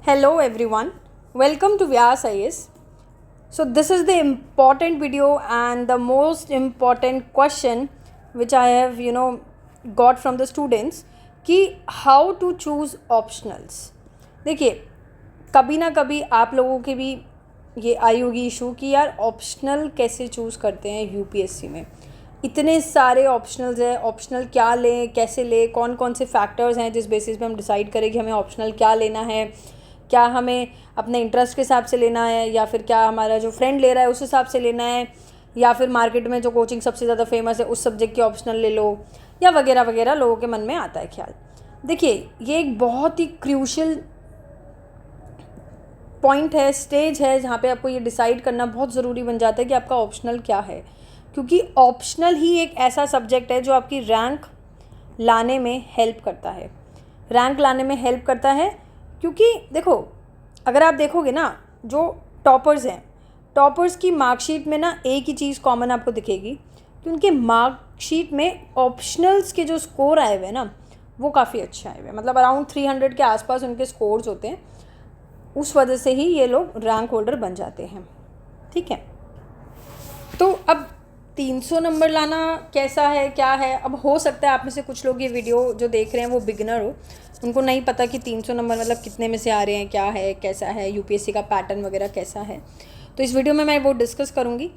Hello everyone, welcome to Vyas IAS. So this is the important video and the most important question which I have got from the students कि how to choose optionals. देखिए कभी ना कभी आप लोगों के भी ये आई होगी इशू कि यार ऑप्शनल कैसे चूज़ करते हैं यूपीएससी में. इतने सारे ऑप्शनल्स हैं, ऑप्शनल क्या लें, कैसे लें, कौन कौन से फैक्टर्स हैं जिस बेसिस पे हम डिसाइड करें कि हमें ऑप्शनल क्या लेना है. क्या हमें अपने इंटरेस्ट के हिसाब से लेना है या फिर क्या हमारा जो फ्रेंड ले रहा है उस हिसाब से लेना है या फिर मार्केट में जो कोचिंग सबसे ज़्यादा फेमस है उस सब्जेक्ट की ऑप्शनल ले लो या वगैरह वगैरह लोगों के मन में आता है ख्याल. देखिए ये एक बहुत ही क्रूशियल पॉइंट है, स्टेज है जहाँ पे आपको ये डिसाइड करना बहुत ज़रूरी बन जाता है कि आपका ऑप्शनल क्या है, क्योंकि ऑप्शनल ही एक ऐसा सब्जेक्ट है जो आपकी रैंक लाने में हेल्प करता है. रैंक लाने में हेल्प करता है क्योंकि देखो अगर आप देखोगे ना जो टॉपर्स हैं, टॉपर्स की मार्कशीट में ना एक ही चीज़ कॉमन आपको दिखेगी कि उनके मार्कशीट में ऑप्शनल्स के जो स्कोर आए हुए हैं ना वो काफ़ी अच्छे आए हुए हैं. मतलब अराउंड 300 के आसपास उनके स्कोर्स होते हैं. उस वजह से ही ये लोग रैंक होल्डर बन जाते हैं. ठीक है, तो अब 300 नंबर लाना कैसा है, क्या है. अब हो सकता है आप में से कुछ लोग ये वीडियो जो देख रहे हैं वो बिगिनर हो, उनको नहीं पता कि 300 नंबर मतलब कितने में से आ रहे हैं, क्या है, कैसा है, यूपीएससी का पैटर्न वगैरह कैसा है. तो इस वीडियो में मैं वो डिस्कस करूँगी.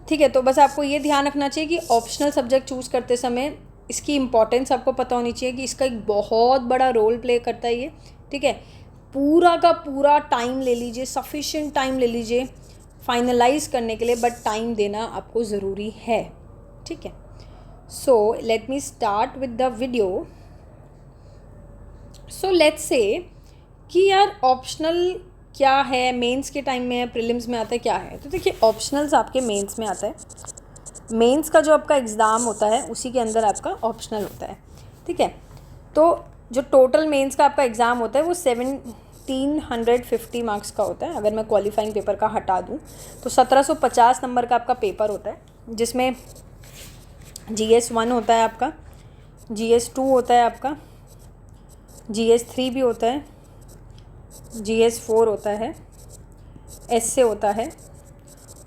ठीक है, तो बस आपको ये ध्यान रखना चाहिए कि ऑप्शनल सब्जेक्ट चूज़ करते समय इसकी इंपॉर्टेंस आपको पता होनी चाहिए कि इसका एक बहुत बड़ा रोल प्ले करता है ये. ठीक है, पूरा का पूरा टाइम ले लीजिए, सफिशिएंट टाइम ले लीजिए फाइनलाइज करने के लिए, बट टाइम देना आपको ज़रूरी है. ठीक है, so let me start with the video. So let's say कि यार ऑप्शनल क्या है, मेंस के टाइम में है, प्रीलिम्स में आता है, क्या है. तो देखिए ऑप्शनल्स आपके मेंस में आता है. मेंस का जो आपका एग्ज़ाम होता है उसी के अंदर आपका ऑप्शनल होता है. ठीक है, तो जो टोटल मेंस का आपका एग्ज़ाम होता है वो 1750 मार्क्स का होता है. अगर मैं क्वालिफाइंग पेपर का हटा दूँ तो 1750 नंबर का आपका पेपर होता है, जिसमें GS 1 होता है आपका, GS 2 होता है आपका, GS 3 भी होता है, GS 4 होता है, essay होता है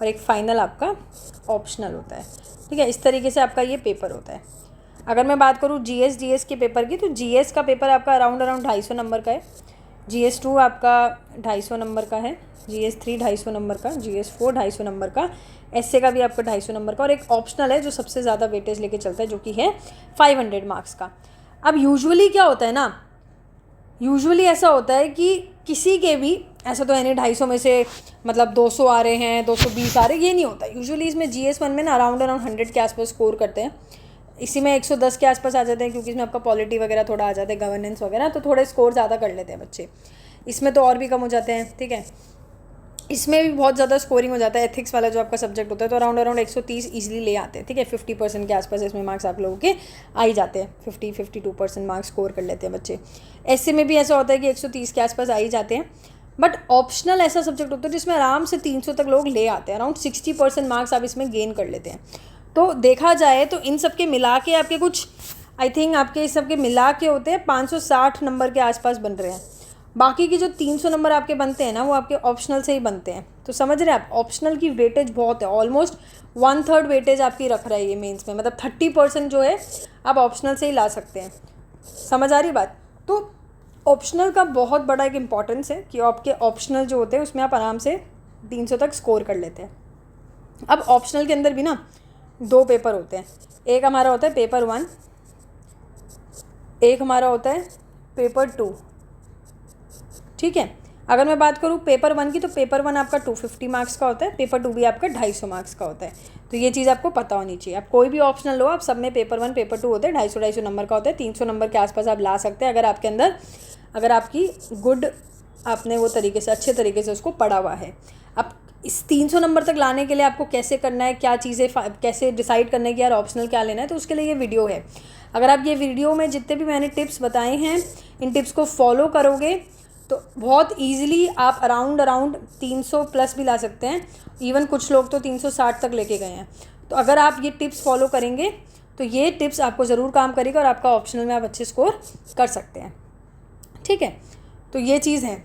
और एक फाइनल आपका ऑप्शनल होता है. ठीक है, इस तरीके से आपका ये पेपर होता है. अगर मैं बात करूँ GS के पेपर की, तो GS का पेपर आपका अराउंड 250 नंबर का है, GS 2 आपका 250 नंबर का है, GS 3 250 नंबर का, GS 4 250 नंबर का, essay का भी आपका 250 नंबर का, और एक ऑप्शनल है जो सबसे ज़्यादा वेटेज लेके चलता है जो कि है 500 मार्क्स का. अब यूजुअली क्या होता है ना, यूजुअली ऐसा होता है कि किसी के भी ऐसा तो है नहीं 250 में से मतलब 200 आ रहे हैं, 220 आ रहे हैं, ये नहीं होता. यूजुअली इसमें GS 1 में ना अराउंड 100 के आसपास स्कोर करते हैं. इसी में 110 के आसपास आ जाते हैं क्योंकि इसमें आपका पॉलिटी वगैरह थोड़ा आ जाता है, गवर्नेंस वगैरह, तो थोड़े स्कोर ज़्यादा कर लेते हैं बच्चे. इसमें तो और भी कम हो जाते हैं. ठीक है, इसमें भी बहुत ज़्यादा स्कोरिंग हो जाता है. एथिक्स वाला जो आपका सब्जेक्ट होता है तो अराउंड 130 ईजिली ले आते हैं. ठीक है, 50% के आसपास इसमें मार्क्स आप लोगों के आ ही जाते हैं. 52% मार्क्स स्कोर कर लेते हैं बच्चे. ऐसे में भी ऐसा होता है कि 130 के आसपास आ ही जाते हैं. बट ऑप्शनल ऐसा सब्जेक्ट होता है जिसमें आराम से 300 तक लोग ले आते हैं. अराउंड 60% मार्क्स आप इसमें गेन कर लेते हैं. तो देखा जाए तो इन सब के मिला के आपके कुछ आई थिंक आपके इस सब के मिला के होते हैं 560 नंबर के आसपास बन रहे हैं. बाकी की जो 300 नंबर आपके बनते हैं ना वो आपके ऑप्शनल से ही बनते हैं. तो समझ रहे हैं आप, ऑप्शनल की वेटेज बहुत है, ऑलमोस्ट 1/3 वेटेज आपकी रख रहा है ये मेंस में. मतलब 30% जो है आप ऑप्शनल से ही ला सकते हैं. समझ आ रही बात. तो ऑप्शनल का बहुत बड़ा एक इम्पॉर्टेंस है कि आपके ऑप्शनल जो होते हैं उसमें आप आराम से 300 तक स्कोर कर लेते हैं. अब ऑप्शनल के अंदर भी ना 2 पेपर होते हैं. एक हमारा होता है पेपर 1, एक हमारा होता है पेपर 2. ठीक है, अगर मैं बात करूँ पेपर 1 की तो पेपर 1 आपका 250 मार्क्स का होता है, पेपर 2 भी आपका 250 मार्क्स का होता है. तो ये चीज़ आपको पता होनी चाहिए. आप कोई भी ऑप्शनल लो, आप सब में पेपर 1 पेपर 2 होते हैं, 250 नंबर का होता है. 300 नंबर के आसपास आप ला सकते हैं अगर आपके अंदर, अगर आपकी गुड आपने वो तरीके से अच्छे तरीके से उसको पढ़ा हुआ है. अब इस 300 नंबर तक लाने के लिए आपको कैसे करना है, क्या चीज़ें कैसे डिसाइड करना है कि यार ऑप्शनल क्या लेना है, तो उसके लिए ये वीडियो है. अगर आप ये वीडियो में जितने भी मैंने टिप्स बताए हैं इन टिप्स को फॉलो करोगे तो बहुत ईजिली आप अराउंड 300 प्लस भी ला सकते हैं. इवन कुछ लोग तो 360 तक लेके गए हैं. तो अगर आप ये टिप्स फॉलो करेंगे तो ये टिप्स आपको ज़रूर काम करेगा और आपका ऑप्शनल में आप अच्छे स्कोर कर सकते हैं. ठीक है, तो ये चीज़ है.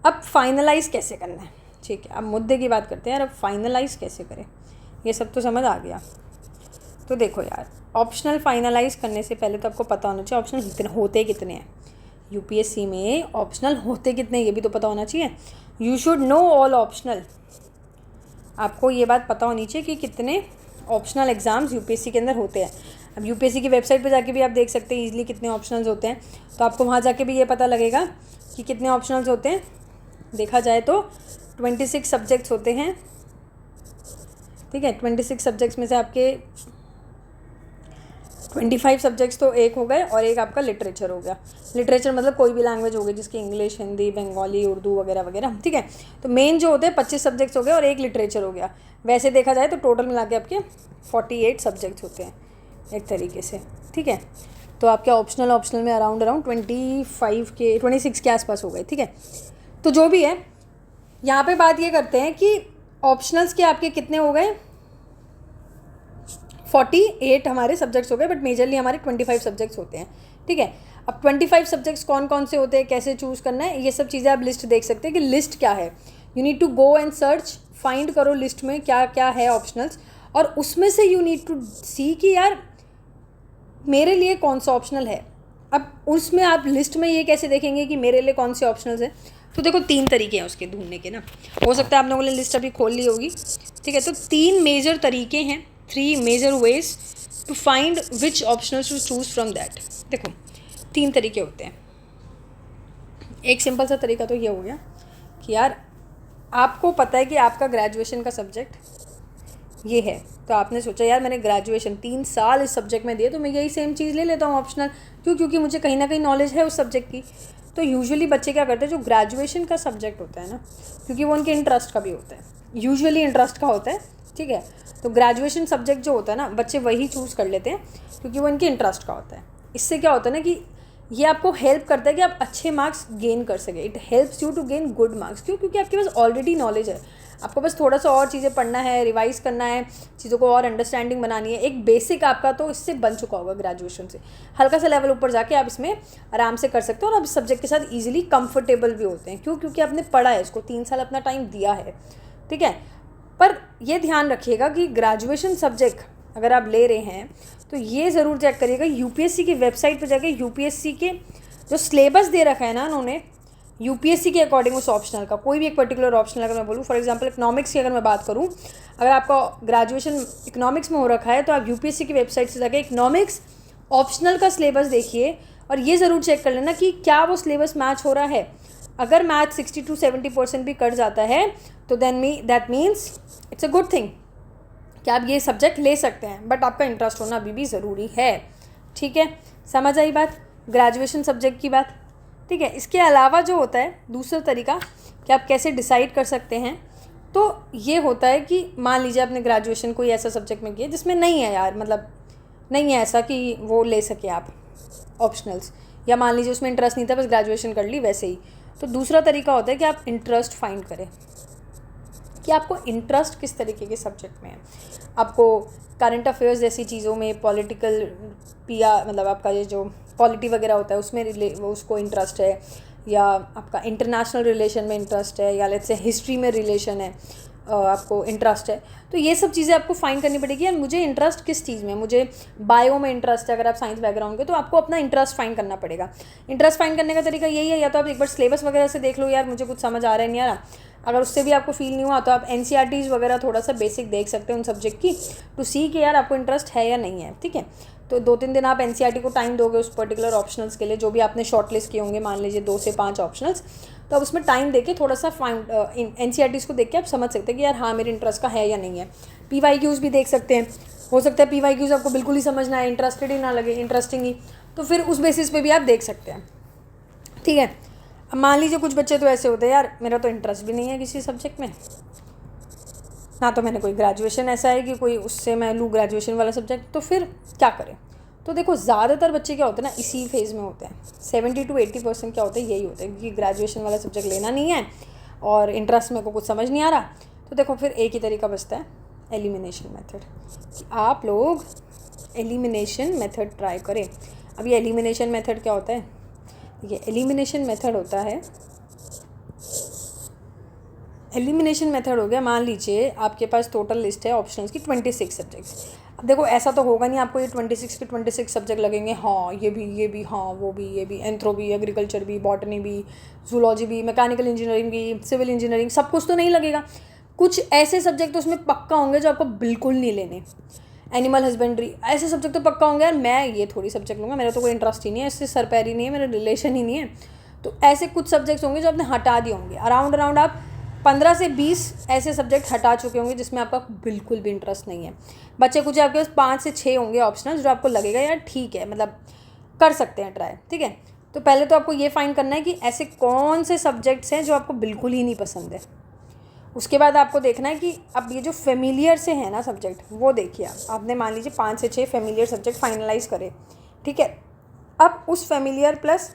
अब फाइनलाइज़ कैसे करना है, ठीक है, अब मुद्दे की बात करते हैं यार, अब फाइनलाइज़ कैसे करें, ये सब तो समझ आ गया। तो देखो यार, ऑप्शनल फाइनलाइज़ करने से पहले तो आपको पता होना चाहिए ऑप्शनल होते कितने हैं। यूपीएससी में ऑप्शनल होते कितने ये भी तो पता होना चाहिए। You should know all optional. आपको ये बात पता होनी चाहिए कि कितने ऑप्शनल एग्ज़ाम्स यूपीएससी के अंदर होते हैं। अब यूपीएससी की वेबसाइट पे जाके भी आप देख सकते हैं ईजिली कितने ऑप्शनल्स होते हैं, तो आपको वहाँ जाके भी ये पता लगेगा कि कितने ऑप्शनल्स होते हैं। देखा जाए तो 26 सब्जेक्ट्स होते हैं, ठीक है। 26 सब्जेक्ट्स में से आपके 25 सब्जेक्ट्स तो एक हो गए और एक आपका लिटरेचर हो गया। लिटरेचर मतलब कोई भी लैंग्वेज हो गई जिसकी इंग्लिश, हिंदी, बंगाली, उर्दू वगैरह वगैरह, ठीक है। तो मेन जो होते हैं 25 सब्जेक्ट्स हो गए और एक लिटरेचर हो गया। वैसे देखा जाए तो टोटल मिला के आपके 48 सब्जेक्ट्स होते हैं एक तरीके से, ठीक है। तो आपके ऑप्शनल में अराउंड 26 के आसपास हो गए, ठीक है। तो जो भी है, यहाँ पे बात ये करते हैं कि ऑप्शनल्स के आपके कितने हो गए, 48 हमारे सब्जेक्ट्स हो गए, बट मेजरली हमारे 25 सब्जेक्ट्स होते हैं, ठीक है। अब 25 सब्जेक्ट्स कौन कौन से होते हैं, कैसे चूज़ करना है, ये सब चीज़ें आप लिस्ट देख सकते हैं कि लिस्ट क्या है। You need to go and search, find करो लिस्ट में क्या क्या है ऑप्शनल्स, और उसमें से यू नीड टू सी कि यार मेरे लिए कौन सा ऑप्शनल है। अब उसमें आप लिस्ट में ये कैसे देखेंगे कि मेरे लिए कौन से ऑप्शनल्स हैं। तो देखो 3 तरीके हैं उसके ढूंढने के ना, हो सकता है आप लोगों ने लिस्ट अभी खोल ली होगी, ठीक है। तो 3 मेजर तरीके हैं, 3 major ways to find which optionals to choose from that. देखो 3 तरीके होते हैं। एक सिंपल सा तरीका तो ये हो गया कि यार आपको पता है कि आपका ग्रेजुएशन का सब्जेक्ट ये है, तो आपने सोचा यार मैंने ग्रेजुएशन 3 साल इस सब्जेक्ट में दिए, तो मैं यही सेम चीज़ ले लेता हूँ ऑप्शनल, क्योंकि मुझे कहीं ना कहीं नॉलेज है उस सब्जेक्ट की। तो यूजुअली बच्चे क्या करते हैं, जो ग्रेजुएशन का सब्जेक्ट होता है ना, क्योंकि वो उनके इंटरेस्ट का भी होता है, यूजुअली इंटरेस्ट का होता है, ठीक है। तो ग्रेजुएशन सब्जेक्ट जो होता है ना, बच्चे वही चूज़ कर लेते हैं क्योंकि वो इनके इंटरेस्ट का होता है। इससे क्या होता है ना कि ये आपको हेल्प करता है कि आप अच्छे मार्क्स गेन कर सके। It helps you to gain good marks. क्यों? क्योंकि आपके पास ऑलरेडी नॉलेज है, आपको बस थोड़ा सा और चीज़ें पढ़ना है, रिवाइज करना है, चीज़ों को और अंडरस्टैंडिंग बनानी है। एक बेसिक आपका तो इससे बन चुका होगा ग्रेजुएशन से, हल्का सा लेवल ऊपर जाके आप इसमें आराम से कर सकते हो और आप इस सब्जेक्ट के साथ ईजिली कंफर्टेबल भी होते हैं। क्यों? क्योंकि आपने पढ़ा है इसको, 3 साल अपना टाइम दिया है, ठीक है। पर ये ध्यान रखिएगा कि ग्रेजुएशन सब्जेक्ट अगर आप ले रहे हैं तो ये ज़रूर चेक करिएगा यूपीएससी की वेबसाइट पर जाके, यूपीएससी के जो सिलेबस दे रखा है ना उन्होंने यूपीएससी के अकॉर्डिंग उस ऑप्शनल का, कोई भी एक पर्टिकुलर ऑप्शनल अगर मैं बोलूँ, फॉर एग्जांपल इकोनॉमिक्स की अगर मैं बात करूँ, अगर आपका ग्रेजुएशन इकोनॉमिक्स में हो रखा है तो आप यूपीएससी की वेबसाइट से जाके इकोनॉमिक्स ऑप्शनल का सिलेबस देखिए और ये ज़रूर चेक कर लेना कि क्या वो सिलेबस मैच हो रहा है। अगर मैथ 60 to 70% भी कट जाता है तो that means it's a good thing कि आप ये सब्जेक्ट ले सकते हैं, बट आपका इंटरेस्ट होना अभी भी ज़रूरी है, ठीक है। समझ आई बात, ग्रेजुएशन सब्जेक्ट की बात, ठीक है। इसके अलावा जो होता है दूसरा तरीका कि आप कैसे डिसाइड कर सकते हैं, तो ये होता है कि मान लीजिए आपने ग्रेजुएशन कोई ऐसा सब्जेक्ट में किया जिसमें नहीं है यार, मतलब नहीं है ऐसा कि वो ले सके आप ऑप्शनल्स, या मान लीजिए उसमें इंटरेस्ट नहीं था, बस ग्रेजुएशन कर ली वैसे ही। तो दूसरा तरीका होता है कि आप इंटरेस्ट फाइंड करें कि आपको इंटरेस्ट किस तरीके के सब्जेक्ट में है। आपको करंट अफेयर्स जैसी चीज़ों में, पॉलिटिकल मतलब आपका ये जो पॉलिटी वगैरह होता है उसमें उसको इंटरेस्ट है, या आपका इंटरनेशनल रिलेशन में इंटरेस्ट है, या लेट्स से हिस्ट्री में रिलेशन है, आपको इंटरेस्ट है। तो ये सब चीज़ें आपको फाइंड करनी पड़ेगी यार मुझे इंटरेस्ट किस चीज़ में, मुझे बायो में इंटरेस्ट है, अगर आप साइंस बैकग्राउंड के, तो आपको अपना इंटरेस्ट फाइंड करना पड़ेगा। इंटरेस्ट फाइंड करने का तरीका यही है, या तो आप एक बार सिलेबस वगैरह से देख लो यार मुझे कुछ समझ आ रहा है नहीं आ रहा, अगर उससे भी आपको फील नहीं हुआ तो आप एनसीईआरटीज़ वगैरह थोड़ा सा बेसिक देख सकते हैं उन सब्जेक्ट की, टू सी कि यार आपको इंटरेस्ट है या नहीं है, ठीक है। तो 2-3 दिन आप एनसीईआरटी को टाइम दोगे उस पर्टिकुलर ऑप्शनल्स के लिए, जो भी आपने शॉर्ट लिस्ट किए होंगे, मान लीजिए 2 से 5 ऑप्शनल्स, तो आप उसमें टाइम देके थोड़ा सा एनसीईआरटीज़ को देख के आप समझ सकते हैं कि यार हाँ मेरे इंटरेस्ट का है या नहीं है। पीवाईक्यूज़ भी देख सकते हैं, हो सकता है पीवाईक्यूज़ आपको बिल्कुल ही समझना है, इंटरेस्टेड ही ना लगे, इंटरेस्टिंग ही, तो फिर उस बेसिस पे भी आप देख सकते हैं, ठीक है। अब मान लीजिए कुछ बच्चे तो ऐसे होते हैं यार मेरा तो इंटरेस्ट भी नहीं है किसी सब्जेक्ट में, ना तो मैंने कोई ग्रेजुएशन ऐसा है कि कोई उससे मैं लूँ ग्रेजुएशन वाला सब्जेक्ट, तो फिर क्या करें। तो देखो ज़्यादातर बच्चे क्या होते हैं ना इसी फेज़ में होते हैं, 70 to 80% क्या होता है यही होता है, क्योंकि ग्रेजुएशन वाला सब्जेक्ट लेना नहीं है और इंटरेस्ट मेरे को कुछ समझ नहीं आ रहा। तो देखो फिर एक ही तरीका बचता है, एलिमिनेशन मेथड, कि आप लोग एलिमिनेशन मेथड ट्राई करें। अब ये एलिमिनेशन मेथड क्या होता है, ये एलिमिनेशन मेथड होता है एलिमिनेशन मेथड हो गया, मान लीजिए आपके पास टोटल लिस्ट है ऑप्शनल्स की 26 सब्जेक्ट्स। अब देखो ऐसा तो होगा नहीं आपको ये 26 के 26 सब्जेक्ट लगेंगे, हाँ ये भी, हाँ वो भी, ये भी, एंथ्रो भी, एग्रीकल्चर भी, बॉटनी भी, जूलॉजी भी, मैकेनिकल इंजीनियरिंग भी, सिविल इंजीनियरिंग, सब कुछ तो नहीं लगेगा। कुछ ऐसे सब्जेक्ट तो उसमें पक्का होंगे जो आपको बिल्कुल नहीं लेने, एनिमल हस्बेंड्री, ऐसे सब्जेक्ट तो पक्का होंगे यार मैं ये थोड़ी सब्जेक्ट लूँगा, मेरा तो कोई इंटरेस्ट ही नहीं है, इससे सर पैर ही नहीं है, मेरा रिलेशन ही नहीं है। तो ऐसे कुछ सब्जेक्ट्स होंगे जो आपने हटा दिए होंगे। अराउंड आप 15 से 20 ऐसे सब्जेक्ट हटा चुके होंगे जिसमें आपका बिल्कुल भी इंटरेस्ट नहीं है। बच्चे कुछ आपके पास 5 से 6 होंगे ऑप्शनल जो आपको लगेगा यार ठीक है, मतलब कर सकते हैं ट्राई, ठीक है। तो पहले तो आपको ये फाइंड करना है कि ऐसे कौन से सब्जेक्ट्स हैं जो आपको बिल्कुल ही नहीं पसंद है। उसके बाद आपको देखना है कि अब ये जो फेमिलियर से है ना सब्जेक्ट, वो देखिए आपने मान लीजिए 5 से 6 फेमिलियर सब्जेक्ट फाइनलाइज करे, ठीक है। अब उस फेमिलियर प्लस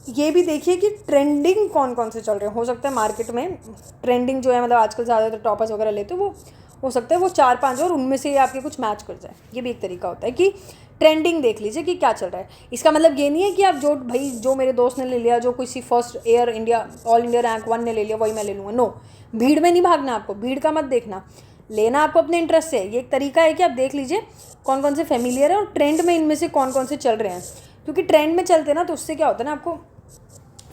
ये भी देखिए कि ट्रेंडिंग कौन कौन से चल रहे हैं। हो सकता है मार्केट में ट्रेंडिंग जो है, मतलब आजकल ज़्यादातर टॉपर्स वगैरह लेते हैं, वो हो सकता है वो 4-5 और उनमें से आपके कुछ मैच कर जाए। ये भी एक तरीका होता है कि ट्रेंडिंग देख लीजिए कि क्या चल रहा है। इसका मतलब ये नहीं है कि आप जो मेरे दोस्त ने ले लिया, जो किसी first air India all India rank 1 ने ले लिया वही मैं ले लूँगा। नो, भीड़ में नहीं भागना आपको, भीड़ का मत देखना, लेना आपको अपने इंटरेस्ट से। ये एक तरीका है कि आप देख लीजिए कौन कौन से फेमिलियर है और ट्रेंड में इनमें से कौन कौन से चल रहे हैं। क्योंकि ट्रेंड में चलते हैं ना तो उससे क्या होता है ना, आपको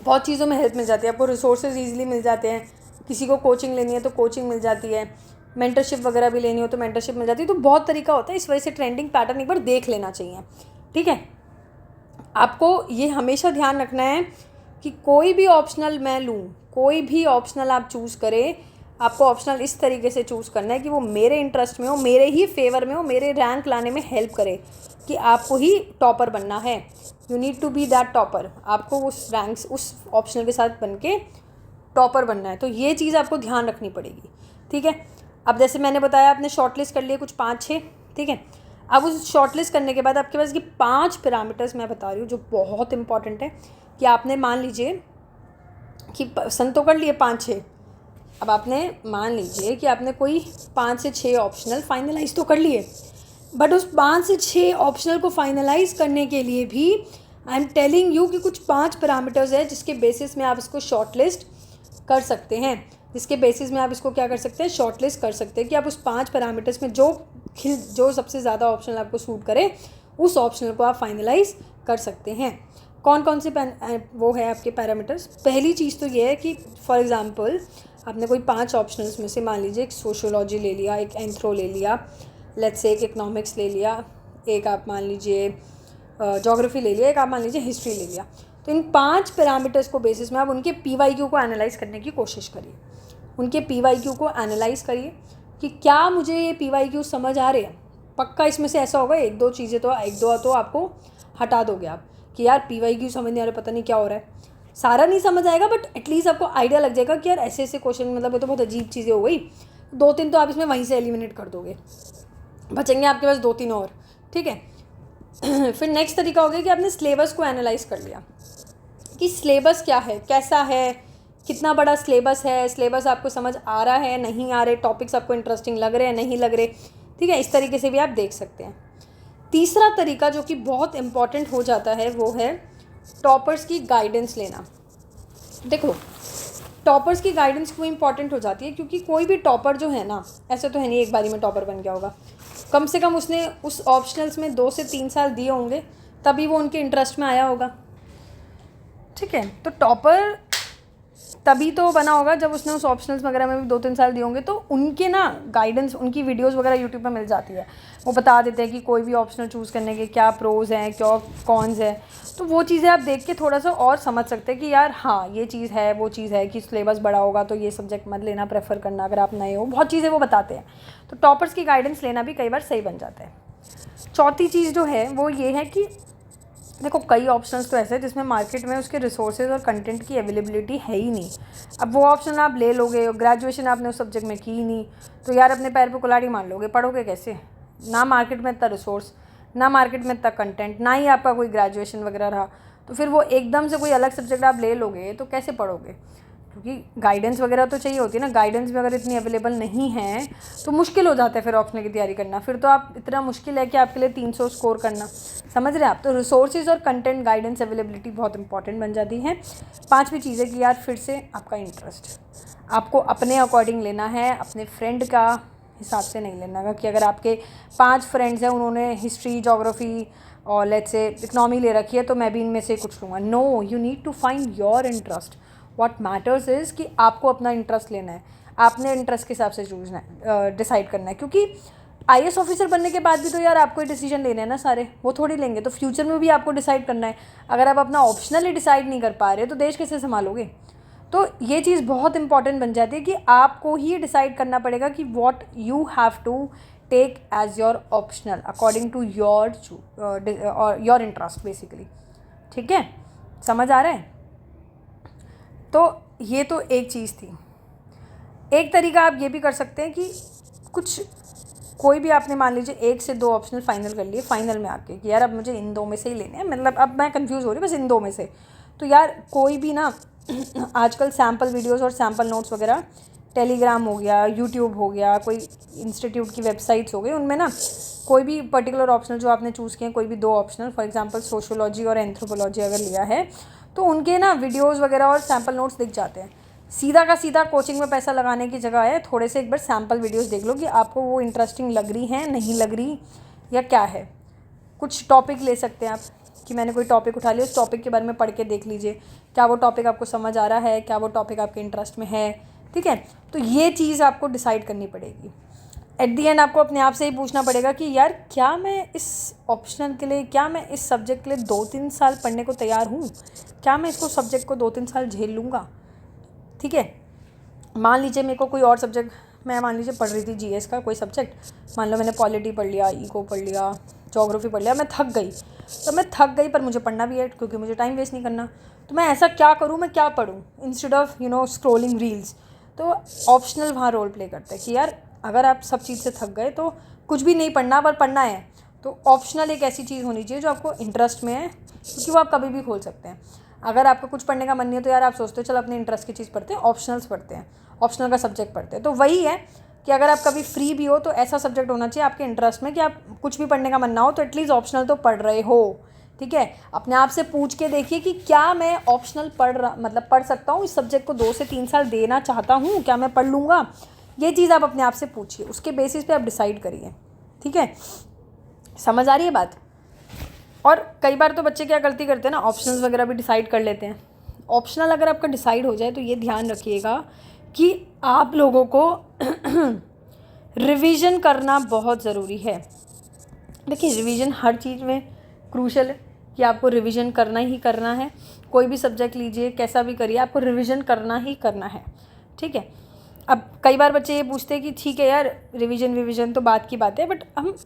बहुत चीज़ों में हेल्प मिल जाती है, आपको रिसोर्सेज ईजिली मिल जाते हैं। किसी को कोचिंग लेनी है तो कोचिंग मिल जाती है, मेंटरशिप वगैरह भी लेनी हो तो मेंटरशिप मिल जाती है। तो बहुत तरीका होता है, इस वजह से ट्रेंडिंग पैटर्न एक बार देख लेना चाहिए, ठीक है। आपको ये हमेशा ध्यान रखना है कि कोई भी ऑप्शनल मैं लूँ, कोई भी ऑप्शनल आप चूज़ करें, आपको ऑप्शनल इस तरीके से चूज़ करना है कि वो मेरे इंटरेस्ट में हो, मेरे ही फेवर में हो, मेरे रैंक लाने में हेल्प करे, कि आपको ही टॉपर बनना है। You need to be that topper, आपको उस रैंक्स उस ऑप्शनल के साथ बन के टॉपर बनना है। तो ये चीज़ आपको ध्यान रखनी पड़ेगी, ठीक है। अब जैसे मैंने बताया आपने शॉर्ट लिस्ट कर लिए कुछ 5-6, ठीक है। अब उस शॉर्ट लिस्ट करने के बाद आपके पास ये 5 पैरामीटर्स मैं बता रही हूँ जो बहुत इंपॉर्टेंट है। कि आपने मान लीजिए कि पसंद तो कर लिए 5-6, अब आपने मान लीजिए कि आपने कोई 5 से 6 ऑप्शनल फाइनलाइज तो कर लिए, बट उस 5 से 6 ऑप्शनल को फाइनलाइज करने के लिए भी आई एम टेलिंग यू कि कुछ 5 पैरामीटर्स है जिसके बेसिस में आप इसको शॉर्ट लिस्ट कर सकते हैं, जिसके बेसिस में आप इसको क्या कर सकते हैं, शॉर्ट लिस्ट कर सकते हैं। कि आप उस 5 पैरामीटर्स में जो सबसे ज़्यादा ऑप्शनल आपको सूट करे उस ऑप्शनल को आप फाइनलाइज कर सकते हैं। कौन कौन से वो है आपके पैरामीटर्स। पहली चीज़ तो ये है कि फॉर एग्ज़ाम्पल आपने कोई 5 ऑप्शनल्स में से मान लीजिए एक सोशियोलॉजी ले लिया, एक एंथ्रो ले लिया, लेट्स से एक इकोनॉमिक्स ले लिया, एक आप मान लीजिए ज्योग्राफी ले लिया, एक आप मान लीजिए हिस्ट्री ले लिया। तो इन 5 पैरामीटर्स को बेसिस में आप उनके PYQ को एनालाइज करने की कोशिश करिए। उनके PYQ को एनालाइज करिए कि क्या मुझे ये PYQ समझ आ रहे हैं। पक्का इसमें से ऐसा होगा एक दो तो आपको हटा दोगे आप कि यार PYQ समझ नहीं आ रहा, पता नहीं क्या हो रहा है। सारा नहीं समझ आएगा बट एटलीस्ट आपको आइडिया लग जाएगा कि यार ऐसे ऐसे क्वेश्चन, मतलब ये तो बहुत अजीब चीज़ें हो गई। 2-3 तो आप इसमें वहीं से एलिमिनेट कर दोगे, बचेंगे आपके पास 2-3 और, ठीक है। फिर नेक्स्ट तरीका हो गया कि आपने सिलेबस को एनालाइज कर लिया कि सिलेबस क्या है, कैसा है, कितना बड़ा सिलेबस है, सिलेबस आपको समझ आ रहा है नहीं आ रहे, टॉपिक्स आपको इंटरेस्टिंग लग रहे हैं नहीं लग रहे, ठीक है। इस तरीके से भी आप देख सकते हैं। तीसरा तरीका जो कि बहुत इम्पॉर्टेंट हो जाता है वो है टॉपर्स की गाइडेंस लेना। देखो टॉपर्स की गाइडेंस क्यों इंपॉर्टेंट हो जाती है, क्योंकि कोई भी टॉपर जो है ना, ऐसे तो है नहीं एक बारी में टॉपर बन गया होगा, कम से कम उसने उस ऑप्शनल्स में 2 से 3 साल दिए होंगे तभी वो उनके इंटरेस्ट में आया होगा, ठीक है। तो टॉपर तभी तो बना होगा जब उसने उस ऑप्शनल्स वगैरह में भी 2-3 साल दिए होंगे। तो उनके ना गाइडेंस, उनकी वीडियोस वगैरह यूट्यूब पर मिल जाती है, वो बता देते हैं कि कोई भी ऑप्शनल चूज़ करने के क्या प्रोज हैं, क्या कॉन्स हैं। तो वो चीज़ें आप देख के थोड़ा सा और समझ सकते हैं कि यार हाँ ये चीज़ है, वो चीज़ है, कि सिलेबस बड़ा होगा तो ये सब्जेक्ट मत लेना, प्रेफर करना अगर आप नए हो, बहुत चीज़ें वो बताते हैं। तो टॉपर्स की गाइडेंस लेना भी कई बार सही बन जाता है। चौथी चीज़ जो है वो ये है कि देखो कई ऑप्शंस तो ऐसे हैं जिसमें मार्केट में उसके रिसोर्सेज और कंटेंट की अवेलेबिलिटी है ही नहीं। अब वो ऑप्शन आप ले लोगे और ग्रेजुएशन आपने उस सब्जेक्ट में की ही नहीं, तो यार अपने पैर पे कुल्हाड़ी मार लोगे, पढ़ोगे कैसे। ना मार्केट में इतना रिसोर्स, ना मार्केट में इतना कंटेंट, ना ही आपका कोई ग्रेजुएशन वगैरह रहा, तो फिर वो एकदम से कोई अलग सब्जेक्ट आप ले लोगे तो कैसे पढ़ोगे। क्योंकि गाइडेंस वगैरह तो चाहिए होती है ना, गाइडेंस भी अगर इतनी अवेलेबल नहीं है तो मुश्किल हो जाता है फिर ऑप्शनल की तैयारी करना। फिर तो आप इतना मुश्किल है कि आपके लिए 300 स्कोर करना, समझ रहे हैं आप। तो रिसोर्सेज और कंटेंट गाइडेंस अवेलेबिलिटी बहुत इंपॉर्टेंट बन जाती है। 5वीं चीज़ है कि यार फिर से आपका इंटरेस्ट, आपको अपने अकॉर्डिंग लेना है, अपने फ्रेंड का हिसाब से नहीं लेना है कि अगर आपके 5 फ्रेंड्स हैं, उन्होंने हिस्ट्री, जोग्राफ़ी और लेट्स से इकनॉमी ले रखी है, तो मैं भी इनमें से कुछ लूँगा। No, you need to find your interest. What matters is कि आपको अपना इंटरेस्ट लेना है, आपने इंटरेस्ट के हिसाब से चूज़ना है, डिसाइड करना है। क्योंकि आईएएस ऑफिसर बनने के बाद भी तो यार आपको ही डिसीजन लेने हैं ना सारे, वो थोड़ी लेंगे। तो फ्यूचर में भी आपको डिसाइड करना है। अगर आप अपना ऑप्शनली डिसाइड नहीं कर पा रहे तो देश कैसे संभालोगे? तो ये चीज़ बहुत इंपॉर्टेंट बन जाती है कि आपको ही डिसाइड करना पड़ेगा कि what you have to take as your optional according to your interest basically. ठीक है, समझ आ रहा है? तो ये तो एक चीज़ थी। एक तरीका आप ये भी कर सकते हैं कि कुछ कोई भी आपने मान लीजिए 1 से 2 ऑप्शनल फाइनल कर लिए, फाइनल में आके कि यार अब मुझे इन 2 में से ही लेने हैं, मतलब अब मैं कंफ्यूज हो रही हूँ बस इन 2 में से। तो यार कोई भी ना आजकल सैम्पल वीडियोस और सैम्पल नोट्स वगैरह टेलीग्राम हो गया, यूट्यूब हो गया, कोई इंस्टीट्यूट की वेबसाइट्स हो गई, उनमें ना कोई भी पर्टिकुलर ऑप्शनल जो आपने चूज़ किए, कोई भी 2 ऑप्शनल, फॉर एग्जांपल सोशियोलॉजी और एंथ्रोपोलॉजी अगर लिया है, तो उनके ना वीडियोस वगैरह और सैम्पल नोट्स दिख जाते हैं। सीधा का सीधा कोचिंग में पैसा लगाने की जगह है थोड़े से एक बार सैम्पल वीडियोस देख लो कि आपको वो इंटरेस्टिंग लग रही हैं, नहीं लग रही, या क्या है। कुछ टॉपिक ले सकते हैं आप कि मैंने कोई टॉपिक उठा लिया, उस टॉपिक के बारे में पढ़ के देख लीजिए, क्या वो टॉपिक आपको समझ आ रहा है, क्या वो टॉपिक आपके इंटरेस्ट में है। ठीक है, तो ये चीज़ आपको डिसाइड करनी पड़ेगी। एट दी एंड आपको अपने आप से ही पूछना पड़ेगा कि यार क्या मैं इस ऑप्शनल के लिए, क्या मैं इस सब्जेक्ट के लिए 2-3 साल पढ़ने को तैयार हूँ? क्या मैं इसको सब्जेक्ट को 2-3 साल झेल लूँगा? ठीक है, मान लीजिए मेरे को कोई और सब्जेक्ट, मैं मान लीजिए पढ़ रही थी जीएस का कोई सब्जेक्ट, मान लो मैंने पॉलिटी पढ़ लिया, इको पढ़ लिया, ज्योग्राफी पढ़ लिया, मैं थक गई। तो मैं थक गई पर मुझे पढ़ना भी है क्योंकि मुझे टाइम वेस्ट नहीं करना। तो मैं ऐसा क्या करूँ, मैं क्या पढूँ इंस्टेड ऑफ स्क्रोलिंग रील्स? तो ऑप्शनल वहाँ रोल प्ले करता है कि यार अगर आप सब चीज़ से थक गए तो कुछ भी नहीं पढ़ना पर पढ़ना है, तो ऑप्शनल एक ऐसी चीज़ होनी चाहिए जो आपको इंटरेस्ट में है, क्योंकि वो आप कभी भी खोल सकते हैं। अगर आपको कुछ पढ़ने का मन नहीं है तो यार आप सोचते हो चलो अपने इंटरेस्ट की चीज़ पढ़ते हैं, ऑप्शनल्स पढ़ते हैं, ऑप्शनल का सब्जेक्ट पढ़ते हैं। तो वही है कि अगर आप कभी फ्री भी हो तो ऐसा सब्जेक्ट होना चाहिए आपके इंटरेस्ट में कि आप कुछ भी पढ़ने का मन ना हो तो एटलीस्ट ऑप्शनल तो पढ़ रहे हो। ठीक है, अपने आप से पूछ के देखिए कि क्या मैं ऑप्शनल पढ़ सकता हूँ, इस सब्जेक्ट को 2 से 3 साल देना चाहता हूँ, क्या मैं पढ़ लूँगा? ये चीज़ आप अपने आप से पूछिए, उसके बेसिस पे आप डिसाइड करिए। ठीक है, समझ आ रही है बात? और कई बार तो बच्चे क्या गलती करते हैं ना, ऑप्शनल्स वगैरह भी डिसाइड कर लेते हैं। ऑप्शनल अगर आपका डिसाइड हो जाए तो ये ध्यान रखिएगा कि आप लोगों को रिवीजन करना बहुत ज़रूरी है। देखिए रिवीजन हर चीज़ में क्रूशल है कि आपको रिवीजन करना ही करना है। कोई भी सब्जेक्ट लीजिए, कैसा भी करिए, आपको रिवीजन करना ही करना है। ठीक है, अब कई बार बच्चे ये पूछते हैं कि ठीक है यार रिवीजन तो बात की बात है, बट हम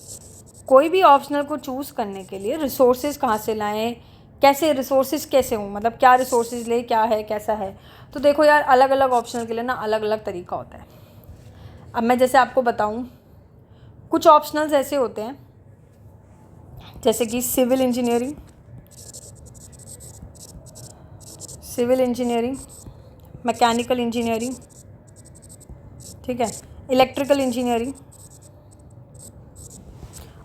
कोई भी ऑप्शनल को चूज़ करने के लिए रिसोर्सेज कहाँ से लाएं, कैसे रिसोर्सेज कैसे हों, मतलब क्या रिसोर्सेज ले, क्या है, कैसा है। तो देखो यार अलग अलग ऑप्शनल के लिए ना अलग अलग तरीका होता है। अब मैं जैसे आपको बताऊं, कुछ ऑप्शनल्स ऐसे होते हैं जैसे कि सिविल इंजीनियरिंग, मैकेनिकल इंजीनियरिंग, ठीक है, इलेक्ट्रिकल इंजीनियरिंग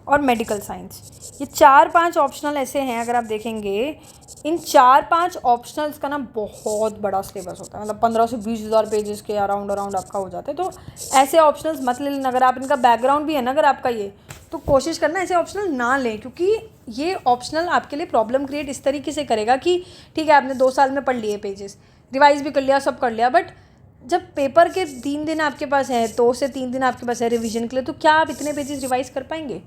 और मेडिकल साइंस। ये 4-5 ऑप्शनल ऐसे हैं, अगर आप देखेंगे इन 4-5 ऑप्शनल्स का ना बहुत बड़ा सिलेबस होता है, मतलब 15 से 20 हज़ार पेजेस के अराउंड आपका हो जाता है। तो ऐसे ऑप्शनल्स मत ले लेना। अगर आप इनका बैकग्राउंड भी है ना अगर आपका ये, तो कोशिश करना ऐसे ऑप्शनल ना लें, क्योंकि ये ऑप्शनल आपके लिए प्रॉब्लम क्रिएट इस तरीके से करेगा कि ठीक है आपने 2 साल में पढ़ लिए पेजेस, रिवाइज़ भी कर लिया, सब कर लिया, बट जब पेपर के 3 दिन आपके पास है, 2 से 3 दिन आपके पास है रिवीजन के लिए, तो क्या आप इतने पेजेस रिवाइज़ कर पाएंगे?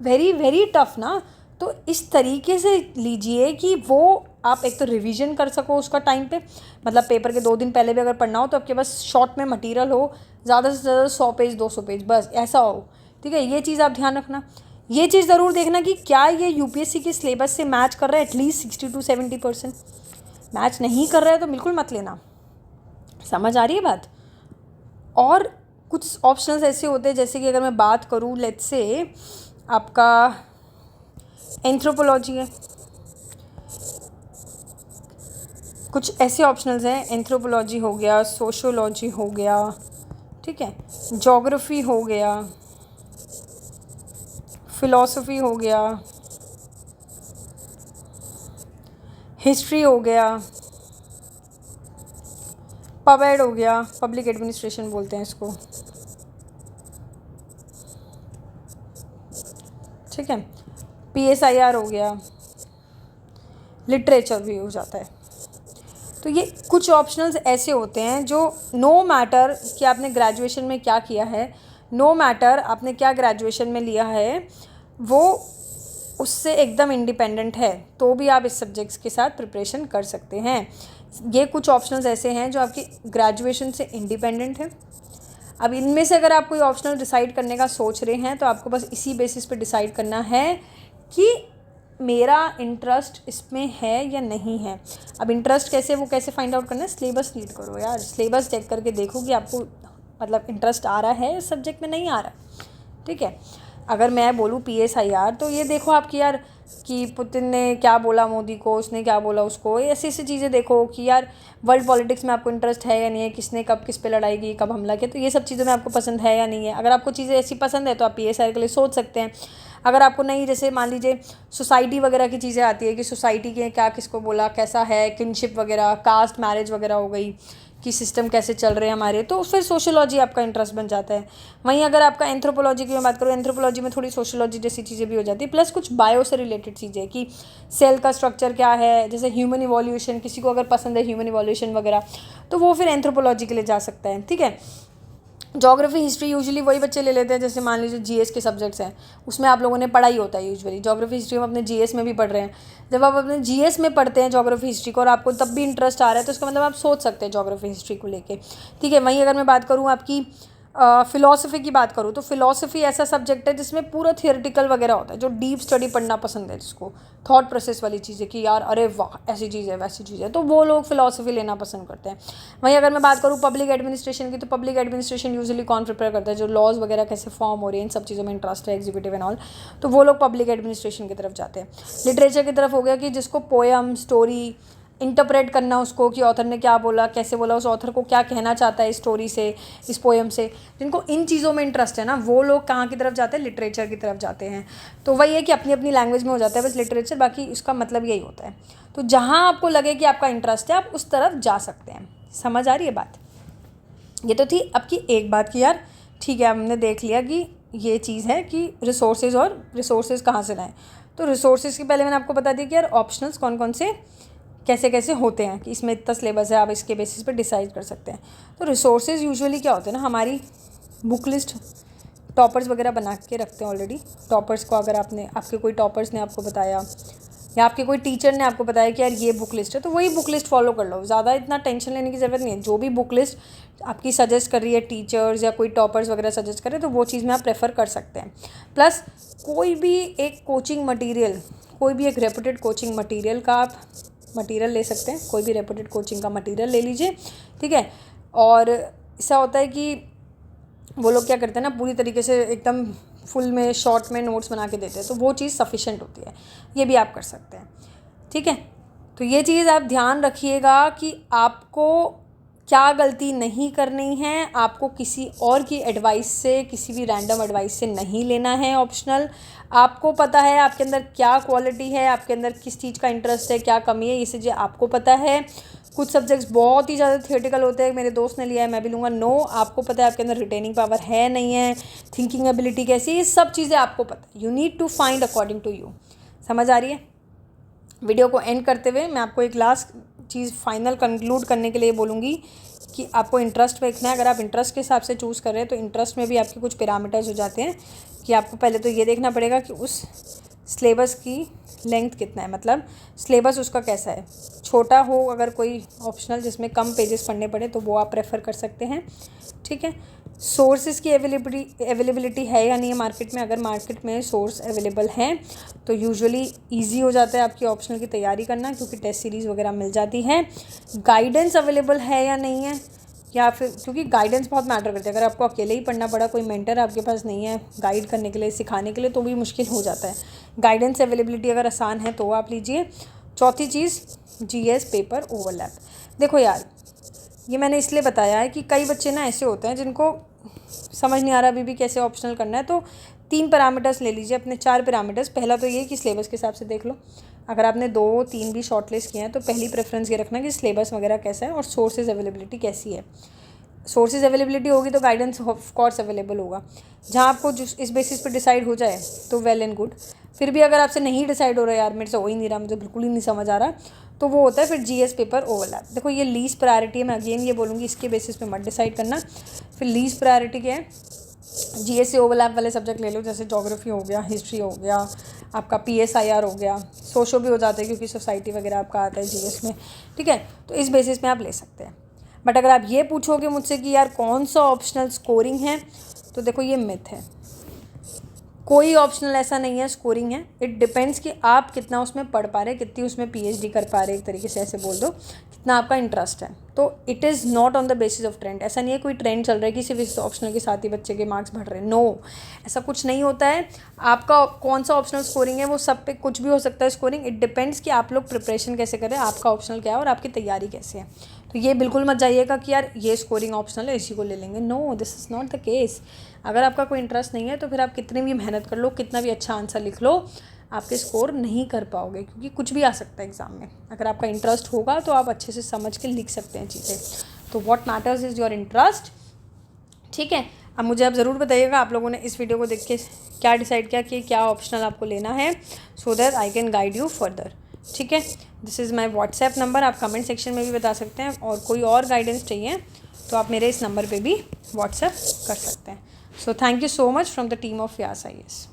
वेरी वेरी टफ ना। तो इस तरीके से लीजिए कि वो आप एक तो रिवीजन कर सको उसका टाइम पे, मतलब पेपर के 2 दिन पहले भी अगर पढ़ना हो तो आपके पास शॉर्ट में मटेरियल हो, ज़्यादा से ज़्यादा 100 पेज 200 पेज बस ऐसा हो। ठीक है, ये चीज़ आप ध्यान रखना। ये चीज़ ज़रूर देखना कि क्या ये यूपीएससी के सिलेबस से मैच कर रहा है, एटलीस्ट 60 to 70%। मैच नहीं कर रहा है तो बिल्कुल मत लेना। समझ आ रही है बात? और कुछ ऑप्शंस ऐसे होते हैं जैसे कि अगर मैं बात करूँ, लेट्स से आपका एंथ्रोपोलॉजी है, कुछ ऐसे ऑप्शनल्स हैं, एंथ्रोपोलॉजी हो गया, सोशियोलॉजी हो गया, ठीक है, ज्योग्राफी हो गया, फिलॉसफी हो गया, हिस्ट्री हो गया, पबएड हो गया, पब्लिक एडमिनिस्ट्रेशन बोलते हैं इसको, ठीक है। PSIR हो गया, लिटरेचर भी हो जाता है। तो ये कुछ ऑप्शनल्स ऐसे होते हैं जो नो मैटर कि आपने ग्रेजुएशन में क्या किया है, नो मैटर आपने क्या ग्रेजुएशन में लिया है, वो उससे एकदम इंडिपेंडेंट है, तो भी आप इस सब्जेक्ट्स के साथ प्रिपरेशन कर सकते हैं। ये कुछ ऑप्शनल्स ऐसे हैं जो आपकी ग्रेजुएशन से इंडिपेंडेंट है। अब इनमें से अगर आप कोई ऑप्शनल डिसाइड करने का सोच रहे हैं तो आपको बस इसी बेसिस पे डिसाइड करना है कि मेरा इंटरेस्ट इसमें है या नहीं है। अब इंटरेस्ट कैसे, वो कैसे फाइंड आउट करना है, सिलेबस रीड करो यार, सिलेबस चेक करके देखो कि आपको मतलब इंटरेस्ट आ रहा है इस सब्जेक्ट में, नहीं आ रहा, ठीक है। अगर मैं बोलूँ PSIR तो ये देखो आपकी यार कि पुतिन ने क्या बोला मोदी को, उसने क्या बोला उसको, ऐसी ऐसी चीज़ें देखो कि यार वर्ल्ड पॉलिटिक्स में आपको इंटरेस्ट है या नहीं है, किसने कब किस पे लड़ाई की, कब हमला किया, तो ये सब चीज़ों में आपको पसंद है या नहीं है। अगर आपको चीज़ें ऐसी पसंद है तो आप PSIR के लिए सोच सकते हैं। अगर आपको नहीं, जैसे मान लीजिए सोसाइटी वगैरह की चीज़ें आती है कि सोसाइटी के क्या किसको बोला, कैसा है, किनशिप वगैरह, कास्ट मैरिज वगैरह हो गई कि सिस्टम कैसे चल रहे हैं हमारे, तो फिर सोशियोलॉजी आपका इंटरेस्ट बन जाता है। वहीं अगर आपका एंथ्रोपोलॉजी की मैं बात करूँ, एंथ्रोपोलॉजी में थोड़ी सोशियोलॉजी जैसी चीज़ें भी हो जाती है, प्लस कुछ बायो से रिलेटेड चीज़ें कि सेल का स्ट्रक्चर क्या है, जैसे ह्यूमन इवोल्यूशन, किसी को अगर पसंद है ह्यूमन इवोल्यूशन वगैरह, तो वो फिर एंथ्रोपोलॉजी के लिए जा सकता है, ठीक है। ज्योग्राफी हिस्ट्री यूजुअली वही बच्चे ले लेते हैं, जैसे मान लीजिए GS के सब्जेक्ट्स हैं, उसमें आप लोगों ने पढ़ा ही होता है यूजुअली। ज्योग्राफी हिस्ट्री हम अपने GS में भी पढ़ रहे हैं। जब आप अपने GS में पढ़ते हैं ज्योग्राफी हिस्ट्री को और आपको तब भी इंटरेस्ट आ रहा है तो इसका मतलब आप सोच सकते हैं ज्योग्राफी हिस्ट्री को लेके, ठीक है। वहीं अगर मैं बात करूँ आपकी फ़िलासफ़ी की बात करूँ तो फ़िलासफ़ी ऐसा सब्जेक्ट है जिसमें पूरा थियोरेटिकल वगैरह होता है, जो डीप स्टडी पढ़ना पसंद है, जिसको थॉट प्रोसेस वाली चीज़ें कि यार अरे वाह ऐसी चीज़ है वैसी चीज़ है, तो वो लोग फ़िलासफ़ी लेना पसंद करते हैं। वहीं अगर मैं बात करूँ पब्लिक एडमिनिस्ट्रेशन की, तो पब्लिक एडमिनिस्ट्रेशन यूजुअली कौन प्रिपेयर करता है, जो लॉज वगैरह कैसे फॉर्म हो रही हैं, इन सब चीज़ों में इंटरेस्ट है, एग्जीक्यूटिव एंड ऑल, तो वो लोग पब्लिक एडमिनिस्ट्रेशन की तरफ जाते हैं। लिटरेचर की तरफ हो गया कि जिसको पोएम, स्टोरी इंटरप्रेट करना, उसको कि ऑथर ने क्या बोला, कैसे बोला, उस ऑथर को क्या कहना चाहता है इस स्टोरी से, इस पोएम से, जिनको इन चीज़ों में इंटरेस्ट है ना, वो लोग कहाँ की तरफ जाते हैं, लिटरेचर की तरफ जाते हैं। तो वही है कि अपनी अपनी लैंग्वेज में हो जाता है बस लिटरेचर, बाकी इसका मतलब यही होता है। तो जहाँ आपको लगे कि आपका इंटरेस्ट है आप उस तरफ जा सकते हैं। समझ आ रही है बात? ये तो थी आपकी एक बात की यार, ठीक है, हमने देख लिया कि ये चीज़ है कि रिसोर्सेज और रिसोर्सेज कहाँ से लाएँ। तो रिसोर्सेज की पहले मैंने आपको बता दिया कि यार ऑप्शनल्स कौन कौन से कैसे कैसे होते हैं, कि इसमें इतना सिलेबस है, आप इसके बेसिस पे डिसाइड कर सकते हैं। तो रिसोर्सेज यूजुअली क्या होते हैं ना, हमारी बुक लिस्ट टॉपर्स वगैरह बना के रखते हैं ऑलरेडी। टॉपर्स को अगर आपके कोई टॉपर्स ने आपको बताया या आपके कोई टीचर ने आपको बताया कि यार ये बुक लिस्ट है, तो वही बुक लिस्ट फॉलो कर लो, ज़्यादा इतना टेंशन लेने की ज़रूरत नहीं है। जो भी बुक लिस्ट आपकी सजेस्ट कर रही है टीचर्स या कोई टॉपर्स वगैरह सजेस्ट करें, तो वो चीज़ में आप प्रेफर कर सकते हैं। प्लस कोई भी एक कोचिंग मटीरियल, कोई भी एक रेपुटेड कोचिंग मटीरियल का आप मटीरियल ले सकते हैं, कोई भी रेपुटेड कोचिंग का मटीरियल ले लीजिए, ठीक है। और ऐसा होता है कि वो लोग क्या करते हैं ना, पूरी तरीके से एकदम फुल में शॉर्ट में नोट्स बना के देते हैं, तो वो चीज़ सफिशेंट होती है, ये भी आप कर सकते हैं, ठीक है। तो ये चीज़ आप ध्यान रखिएगा कि आपको क्या गलती नहीं करनी है, आपको किसी और की एडवाइस से, किसी भी रैंडम एडवाइस से नहीं लेना है ऑप्शनल। आपको पता है आपके अंदर क्या क्वालिटी है, आपके अंदर किस चीज़ का इंटरेस्ट है, क्या कमी है, ये चीज़ें आपको पता है। कुछ सब्जेक्ट्स बहुत ही ज़्यादा थियोरेटिकल होते हैं, मेरे दोस्त ने लिया है मैं भी लूँगा, नो, आपको पता है आपके अंदर रिटेनिंग पावर है नहीं है, थिंकिंग एबिलिटी कैसी है, ये सब चीज़ें आपको पता है। You need to find according to you. समझ आ रही है? वीडियो को एंड करते हुए मैं आपको एक लास्ट चीज़ फाइनल कंक्लूड करने के लिए बोलूँगी कि आपको इंटरेस्ट देखना है। अगर आप इंटरेस्ट के हिसाब से चूज़ कर रहे हैं तो इंटरेस्ट में भी आपके कुछ पैरामीटर्स हो जाते हैं कि आपको पहले तो ये देखना पड़ेगा कि उस सिलेबस की लेंथ कितना है, मतलब सिलेबस उसका कैसा है। छोटा हो अगर कोई ऑप्शनल जिसमें कम पेजेस पढ़ने पड़े तो वो आप प्रेफर कर सकते हैं, ठीक है। सोर्सेज़ की अवेलेबिलिटी है या नहीं है मार्केट में, अगर मार्केट में सोर्स अवेलेबल हैं तो यूजुअली इजी हो जाता है आपकी ऑप्शनल की तैयारी करना, क्योंकि टेस्ट सीरीज़ वगैरह मिल जाती है। गाइडेंस अवेलेबल है या नहीं है, या फिर क्योंकि गाइडेंस बहुत मैटर करती है। अगर आपको अकेले ही पढ़ना पड़ा, कोई मेंटर आपके पास नहीं है गाइड करने के लिए, सिखाने के लिए, तो भी मुश्किल हो जाता है। गाइडेंस अवेलेबिलिटी अगर आसान है तो आप लीजिए। चौथी चीज़, GS पेपर ओवरलैप। देखो यार, ये मैंने इसलिए बताया है कि कई बच्चे ना ऐसे होते हैं जिनको समझ नहीं आ रहा अभी भी कैसे ऑप्शनल करना है, तो 3 पैरामीटर्स ले लीजिए अपने, 4 पैरामीटर्स। पहला तो ये कि सिलेबस के हिसाब से देख लो, अगर आपने 2-3 भी शॉर्ट लिस्ट किए हैं तो पहली प्रेफरेंस ये रखना कि सिलेबस वगैरह कैसा है और सोर्सेज अवेलेबिलिटी कैसी है। सोर्सेज अवेलेबिलिटी होगी तो गाइडेंस ऑफ कोर्स अवेलेबल होगा। जहाँ आपको जो इस बेसिस पे डिसाइड हो जाए तो वेल एंड गुड। फिर भी अगर आपसे नहीं डिसाइड हो रहा है, यार मेरे से हो ही नहीं रहा, मुझे बिल्कुल ही नहीं समझ आ रहा, तो वो होता है फिर जीएस पेपर ओवरलैप। देखो ये लीस्ट प्रायोरिटी है, मैं अगेन ये बोलूँगी इसके बेसिस पे मत डिसाइड करना। फिर लीस्ट प्रायोरिटी क्या है, जीएस से ओवरलैप वाले सब्जेक्ट ले लो, जैसे ज्योग्राफी हो गया, हिस्ट्री हो गया, आपका पीएसआईआर हो गया, सोशो भी हो जाता है क्योंकि सोसाइटी वगैरह आपका आता है जीएस में, ठीक है। तो इस बेसिस पे आप ले सकते हैं। बट अगर आप ये पूछोगे मुझसे कि यार कौन सा ऑप्शनल स्कोरिंग है, तो देखो ये मिथ है। कोई ऑप्शनल ऐसा नहीं है स्कोरिंग है। इट डिपेंड्स कि आप कितना उसमें पढ़ पा रहे, कितनी उसमें पीएचडी कर पा रहे, एक तरीके से ऐसे बोल दो, कितना आपका इंटरेस्ट है। तो it is not on the basis of trend. ऐसा नहीं है कोई ट्रेंड चल रहा है कि सिर्फ इस ऑप्शनल के साथ ही बच्चे के मार्क्स बढ़ रहे हैं। नो, ऐसा कुछ नहीं होता है। आपका कौन सा ऑप्शनल स्कोरिंग है वो सब पे कुछ भी हो सकता है स्कोरिंग। इट डिपेंड्स कि आप लोग प्रिपरेशन कैसे करें, आपका ऑप्शनल क्या है और आपकी तैयारी कैसे है। तो ये बिल्कुल मत जाइएगा कि यार ये स्कोरिंग ऑप्शनल है इसी को ले लेंगे। No, this is not the case. अगर आपका कोई इंटरेस्ट नहीं है तो फिर आप कितनी भी मेहनत कर लो, कितना भी अच्छा आंसर लिख लो, आपके स्कोर नहीं कर पाओगे, क्योंकि कुछ भी आ सकता है एग्ज़ाम में। अगर आपका इंटरेस्ट होगा तो आप अच्छे से समझ के लिख सकते हैं चीज़ें। तो what matters is your interest, ठीक है। अब मुझे आप ज़रूर बताइएगा आप लोगों ने इस वीडियो को देख के क्या डिसाइड किया कि क्या ऑप्शनल आपको लेना है, so that I can guide you further, ठीक है। This is my WhatsApp number, आप कमेंट सेक्शन में भी बता सकते हैं। और कोई और गाइडेंस चाहिए तो आप मेरे इस नंबर पे भी व्हाट्सएप कर सकते हैं। So thank you so much from the team of Vyas IAS।